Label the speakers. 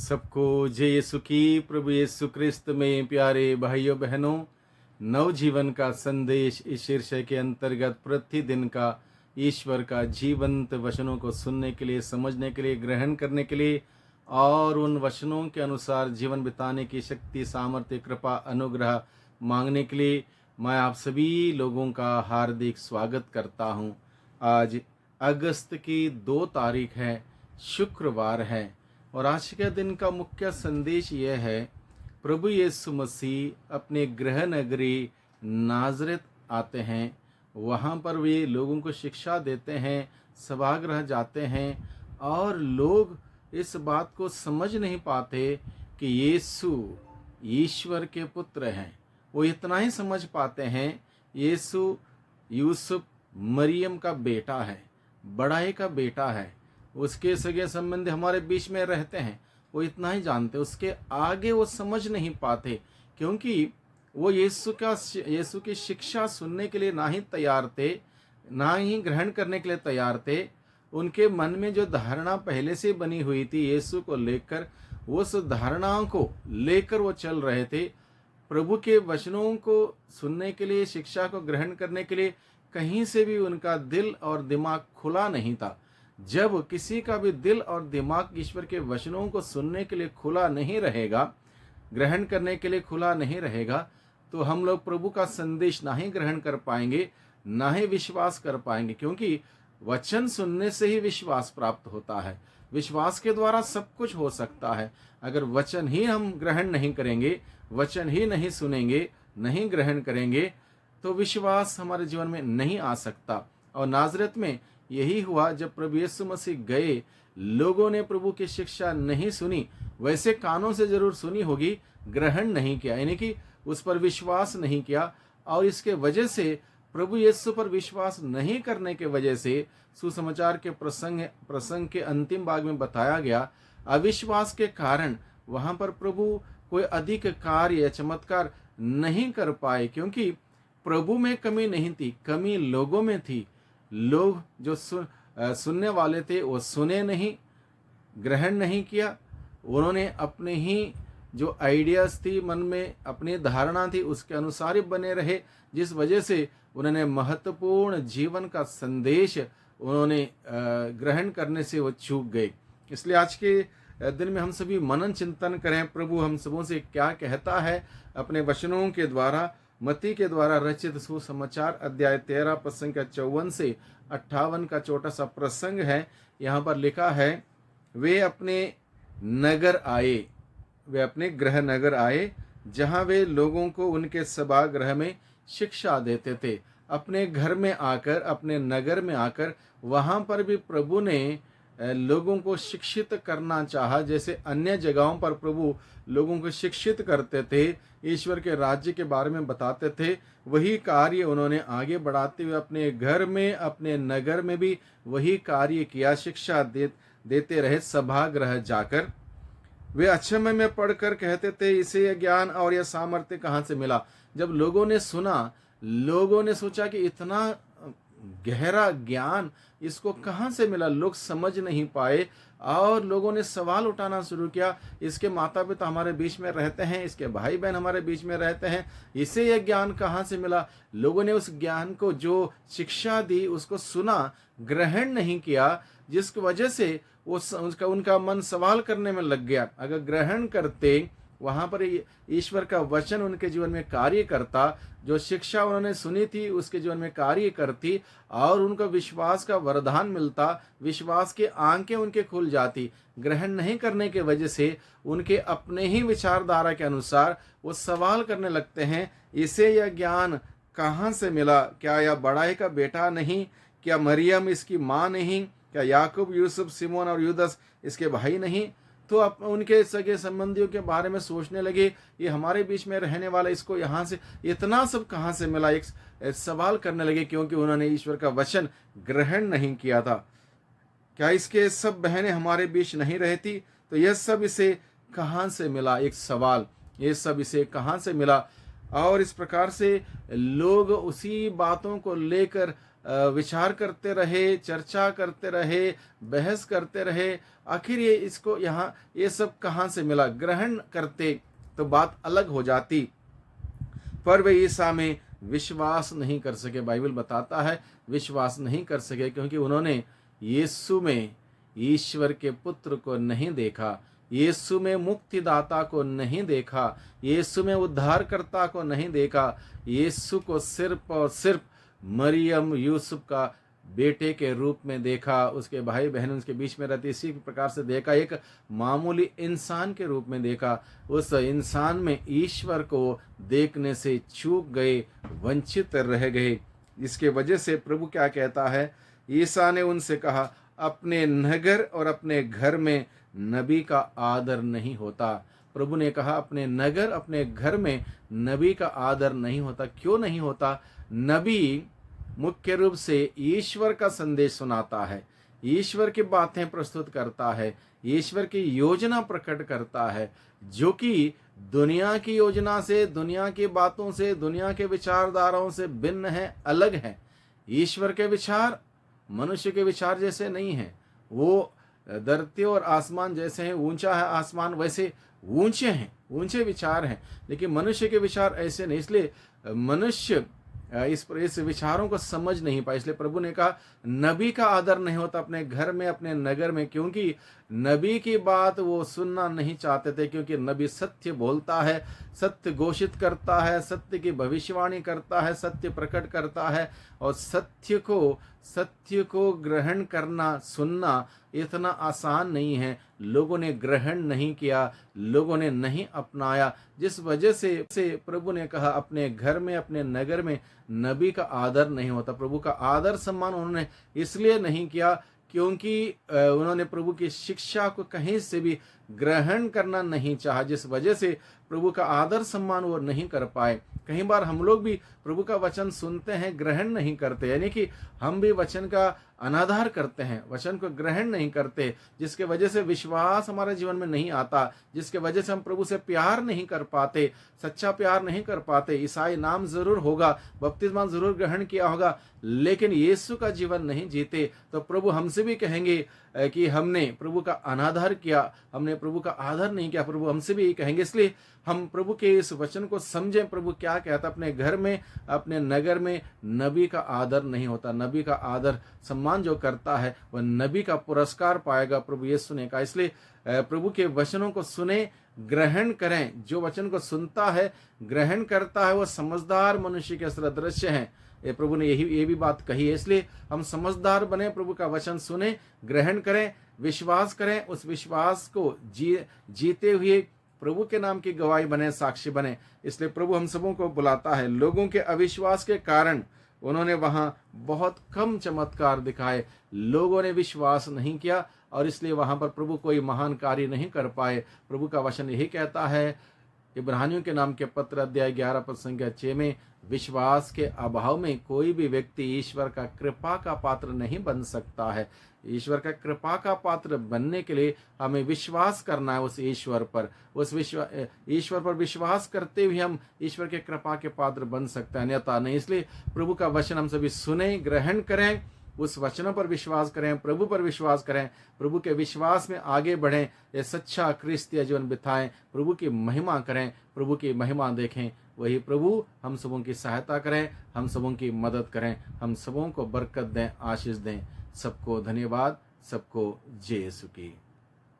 Speaker 1: सबको जय यीशु की। प्रभु यीशु क्रिस्त में प्यारे भाइयों बहनों, नवजीवन का संदेश इस शीर्षक के अंतर्गत प्रतिदिन का ईश्वर का जीवंत वचनों को सुनने के लिए, समझने के लिए, ग्रहण करने के लिए और उन वचनों के अनुसार जीवन बिताने की शक्ति, सामर्थ्य, कृपा, अनुग्रह मांगने के लिए मैं आप सभी लोगों का हार्दिक स्वागत करता हूं। आज अगस्त की 2 तारीख है, शुक्रवार है और आज के दिन का मुख्य संदेश यह है, प्रभु यीशु मसीह अपने गृह नगरी नाज़रेत आते हैं। वहाँ पर वे लोगों को शिक्षा देते हैं, सभागृह जाते हैं और लोग इस बात को समझ नहीं पाते कि यीशु ईश्वर के पुत्र हैं। वो इतना ही समझ पाते हैं यीशु यूसुफ मरियम का बेटा है, बड़ाई का बेटा है, उसके सगे संबंधी हमारे बीच में रहते हैं। वो इतना ही जानते, उसके आगे वो समझ नहीं पाते, क्योंकि वो यीशु की शिक्षा सुनने के लिए ना ही तैयार थे, ना ही ग्रहण करने के लिए तैयार थे। उनके मन में जो धारणा पहले से बनी हुई थी यीशु को लेकर, उस धारणा को लेकर वो चल रहे थे। प्रभु के वचनों को सुनने के लिए, शिक्षा को ग्रहण करने के लिए कहीं से भी उनका दिल और दिमाग खुला नहीं था। जब किसी का भी दिल और दिमाग ईश्वर के वचनों को सुनने के लिए खुला नहीं रहेगा, ग्रहण करने के लिए खुला नहीं रहेगा, तो हम लोग प्रभु का संदेश ना ही ग्रहण कर पाएंगे, ना ही विश्वास कर पाएंगे। क्योंकि वचन सुनने से ही विश्वास प्राप्त होता है। विश्वास के द्वारा सब कुछ हो सकता है। अगर वचन ही हम ग्रहण नहीं करेंगे, वचन ही नहीं सुनेंगे, नहीं ग्रहण करेंगे, तो विश्वास हमारे जीवन में नहीं आ सकता। और नाज़रेत में यही हुआ। जब प्रभु यीशु मसीह गए, लोगों ने प्रभु की शिक्षा नहीं सुनी, वैसे कानों से जरूर सुनी होगी, ग्रहण नहीं किया, यानी कि उस पर विश्वास नहीं किया। और इसके वजह से, प्रभु यीशु पर विश्वास नहीं करने के वजह से, सुसमाचार के प्रसंग के अंतिम भाग में बताया गया, अविश्वास के कारण वहां पर प्रभु कोई अधिक कार्य या चमत्कार नहीं कर पाए। क्योंकि प्रभु में कमी नहीं थी, कमी लोगों में थी। लोग जो सुनने वाले थे वो सुने नहीं, ग्रहण नहीं किया। उन्होंने अपने ही जो आइडियाज थी मन में, अपनी धारणा थी, उसके अनुसार ही बने रहे, जिस वजह से उन्होंने महत्वपूर्ण जीवन का संदेश उन्होंने ग्रहण करने से वो चूक गए। इसलिए आज के दिन में हम सभी मनन चिंतन करें, प्रभु हम सबों से क्या कहता है अपने वचनों के द्वारा। मत्ती के द्वारा रचित सुसमाचार अध्याय 13 प्रसंग का 54 से 58 का छोटा सा प्रसंग है। यहाँ पर लिखा है, वे अपने गृह नगर आए, जहाँ वे लोगों को उनके सभागृह में शिक्षा देते थे। अपने घर में आकर, अपने नगर में आकर, वहाँ पर भी प्रभु ने लोगों को शिक्षित करना चाहा। जैसे अन्य जगहों पर प्रभु लोगों को शिक्षित करते थे, ईश्वर के राज्य के बारे में बताते थे, वही कार्य उन्होंने आगे बढ़ाते हुए अपने घर में, अपने नगर में भी वही कार्य किया। शिक्षा देते रहे सभागृह जाकर। वे अक्षय में पढ़कर कहते थे, इसे यह ज्ञान और यह सामर्थ्य कहाँ से मिला। जब लोगों ने सुना, लोगों ने सोचा कि इतना गहरा ज्ञान इसको कहाँ से मिला। लोग समझ नहीं पाए और लोगों ने सवाल उठाना शुरू किया, इसके माता पिता हमारे बीच में रहते हैं, इसके भाई बहन हमारे बीच में रहते हैं, इसे यह ज्ञान कहाँ से मिला। लोगों ने उस ज्ञान को, जो शिक्षा दी, उसको सुना, ग्रहण नहीं किया, जिसकी वजह से उनका मन सवाल करने में लग गया। अगर ग्रहण करते, वहां पर ईश्वर का वचन उनके जीवन में कार्य करता, जो शिक्षा उन्होंने सुनी थी उसके जीवन में कार्य करती और उनको विश्वास का वरदान मिलता, विश्वास की आंखें उनके खुल जाती। ग्रहण नहीं करने के वजह से उनके अपने ही विचारधारा के अनुसार वो सवाल करने लगते हैं, इसे यह ज्ञान कहाँ से मिला। क्या यह बड़ाई का बेटा नहीं? क्या मरियम इसकी माँ नहीं? क्या याकूब, यूसुफ, सिमोन और यूदस इसके भाई नहीं? तो अब उनके सगे संबंधियों के बारे में सोचने लगे, ये हमारे बीच में रहने वाला, इसको यहाँ से इतना सब कहाँ से मिला, एक सवाल करने लगे, क्योंकि उन्होंने ईश्वर का वचन ग्रहण नहीं किया था। क्या इसके सब बहनें हमारे बीच नहीं रहती? तो यह सब इसे कहाँ से मिला, एक सवाल, ये सब इसे कहाँ से मिला। और इस प्रकार से लोग उसी बातों को लेकर विचार करते रहे, चर्चा करते रहे, बहस करते रहे, आखिर ये इसको यहाँ ये सब कहाँ से मिला। ग्रहण करते तो बात अलग हो जाती, पर वे ईसा में विश्वास नहीं कर सके। बाइबल बताता है विश्वास नहीं कर सके, क्योंकि उन्होंने यीशु में ईश्वर के पुत्र को नहीं देखा, यीशु में मुक्तिदाता को नहीं देखा, यीशु में उद्धारकर्ता को नहीं देखा। यीशु को सिर्फ और सिर्फ मरियम यूसुफ का बेटे के रूप में देखा, उसके भाई बहन उसके बीच में रहते इसी प्रकार से देखा, एक मामूली इंसान के रूप में देखा। उस इंसान में ईश्वर को देखने से चूक गए, वंचित रह गए। इसके वजह से प्रभु क्या कहता है, ईसा ने उनसे कहा, अपने नगर और अपने घर में नबी का आदर नहीं होता। प्रभु ने कहा अपने नगर अपने घर में नबी का आदर नहीं होता। क्यों नहीं होता? नबी मुख्य रूप से ईश्वर का संदेश सुनाता है, ईश्वर की बातें प्रस्तुत करता है, ईश्वर की योजना प्रकट करता है, जो कि दुनिया की योजना से, दुनिया की बातों से, दुनिया के विचारधाराओं से भिन्न है, अलग है। ईश्वर के विचार मनुष्य के विचार जैसे नहीं है। वो धरती और आसमान जैसे हैं, ऊंचा है आसमान वैसे ऊंचे हैं, ऊंचे विचार हैं, लेकिन मनुष्य के विचार ऐसे नहीं। इसलिए मनुष्य इस विचारों को समझ नहीं पाए। इसलिए प्रभु ने कहा नबी का आदर नहीं होता अपने घर में, अपने नगर में, क्योंकि नबी की बात वो सुनना नहीं चाहते थे। क्योंकि नबी सत्य बोलता है, सत्य घोषित करता है, सत्य की भविष्यवाणी करता है, सत्य प्रकट करता है, और सत्य को ग्रहण करना, सुनना इतना आसान नहीं है। लोगों ने ग्रहण नहीं किया, लोगों ने नहीं अपनाया, जिस वजह से प्रभु ने कहा अपने घर में अपने नगर में नबी का आदर नहीं होता। प्रभु का आदर सम्मान उन्होंने इसलिए नहीं किया क्योंकि उन्होंने प्रभु की शिक्षा को कहीं से भी ग्रहण करना नहीं चाहा, जिस वजह से प्रभु का आदर सम्मान वो नहीं कर पाए। कई बार हम लोग भी प्रभु का वचन सुनते हैं, ग्रहण नहीं करते, यानी कि हम भी वचन का अनादर करते हैं, वचन को ग्रहण नहीं करते, जिसके वजह से विश्वास हमारे जीवन में नहीं आता, जिसके वजह से हम प्रभु से प्यार नहीं कर पाते, सच्चा प्यार नहीं कर पाते। ईसाई नाम जरूर होगा, बपतिस्मा जरूर ग्रहण किया होगा, लेकिन यीशु का जीवन नहीं जीते, तो प्रभु हमसे भी कहेंगे कि हमने प्रभु का अनादर किया, हमने प्रभु का आदर नहीं किया। प्रभु हमसे भी यही कहेंगे। इसलिए हम प्रभु के इस वचन को समझें। प्रभु क्या कहता, अपने घर में अपने नगर में नबी का आदर नहीं होता। नबी का आदर सम्मान जो करता है वह नबी का पुरस्कार पाएगा, प्रभु यीशु ने कहा। इसलिए प्रभु के वचनों को सुने, ग्रहण करें। जो वचन को सुनता है, ग्रहण करता है, वह समझदार मनुष्य के सदृश्य है। ये प्रभु ने ये भी बात कही है। इसलिए हम समझदार बने, प्रभु का वचन सुने, ग्रहण करें, विश्वास करें, उस विश्वास को जीते हुए प्रभु के नाम की गवाही बने, साक्षी बने। इसलिए प्रभु हम सबों को बुलाता है। लोगों के अविश्वास के कारण उन्होंने वहां बहुत कम चमत्कार दिखाए, लोगों ने विश्वास नहीं किया, और इसलिए वहां पर प्रभु कोई महान कार्य नहीं कर पाए। प्रभु का वचन यही कहता है, इब्रानियों के नाम के पत्र अध्याय 11 पद संख्या 6 में, विश्वास के अभाव में कोई भी व्यक्ति ईश्वर का कृपा का पात्र नहीं बन सकता है। ईश्वर का कृपा का पात्र बनने के लिए हमें विश्वास करना है उस ईश्वर पर। ईश्वर पर विश्वास करते हुए हम ईश्वर के कृपा के पात्र बन सकते हैं, अन्यथा नहीं। इसलिए प्रभु का वचन हम सभी सुने, ग्रहण करें, उस वचनों पर विश्वास करें, प्रभु पर विश्वास करें, प्रभु के विश्वास में आगे बढ़ें, ये सच्चा क्रिस्तीय जीवन बिताएं, प्रभु की महिमा करें, प्रभु की महिमा देखें। वही प्रभु हम सबों की सहायता करें, हम सबों की मदद करें, हम सबों को बरकत दें, आशीष दें। सबको धन्यवाद, सबको जय यीशु की।